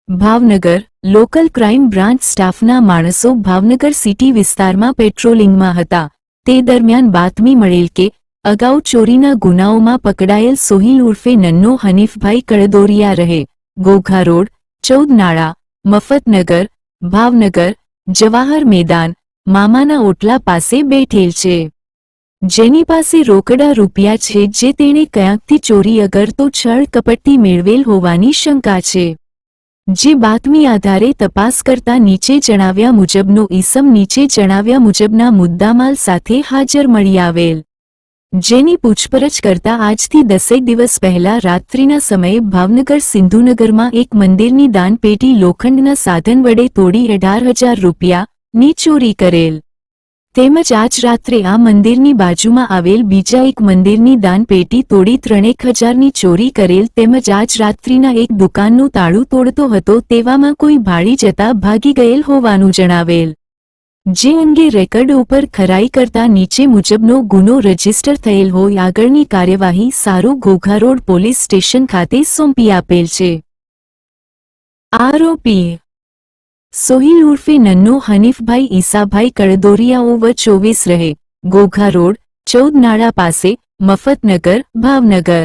Bhavnagar local crime branch સ્ટાફના માણસો Bhavnagar city વિસ્તારમાં પેટ્રોલિંગમાં હતા તે દરમિયાન બાતમી મળેલ કે અગાઉ ચોરીના ગુનાઓમાં પકડાયેલ સોહિલ ઉર્ફે નન્નો હનીફભાઈ કળદોરિયા રહે ઘોઘા રોડ 14 નાળા મફતનગર ભાવનગર જવાહર મેદાન મામાના ઓટલા પાસે બેઠેલ છે જેની પાસે રોકડા રૂપિયા છે જે તેણે ક્યાંકથી ચોરી અગર તો છળ કપટથી મેળવેલ હોવાની શંકા છે જે બાતમી આધારે તપાસ કરતા નીચે જણાવ્યા મુજબનો ઈસમ નીચે જણાવ્યા મુજબના મુદ્દામાલ સાથે હાજર મળી આવેલ જેની પૂછપરછ કરતા આજથી 10 દિવસ પહેલા રાત્રિના સમયે ભાવનગર સિંધુનગરમાં એક મંદિરની દાનપેટી લોખંડના સાધન વડે તોડી 18,000 રૂપિયાની ચોરી કરેલ તેમજ આજ રાત્રે આ મંદિરની બાજુમાં આવેલ બીજા એક મંદિરની દાનપેટી તોડી 3,000ની ચોરી કરેલ તેમજ આજ રાત્રિના એક દુકાનનું તાળું તોડતો હતો તેવામાં કોઈ ભાળી જતા ભાગી ગયેલ હોવાનું જણાવેલ જે અંગે રેકર્ડ ઉપર ખરાઈ કરતા નીચે મુજબનો ગુનો રજીસ્ટર થયેલ હોય આગળની કાર્યવાહી સારો ઘોઘા રોડ પોલીસ સ્ટેશન ખાતે સોંપી આપેલ છે આરોપી સોહિલ ઉર્ફે નન્નો હનીફભાઈ ઈસાભાઈ કળદોરિયા ઓવર 24 રહે ઘોઘા રોડ 14 નાળા પાસે મફતનગર ભાવનગર।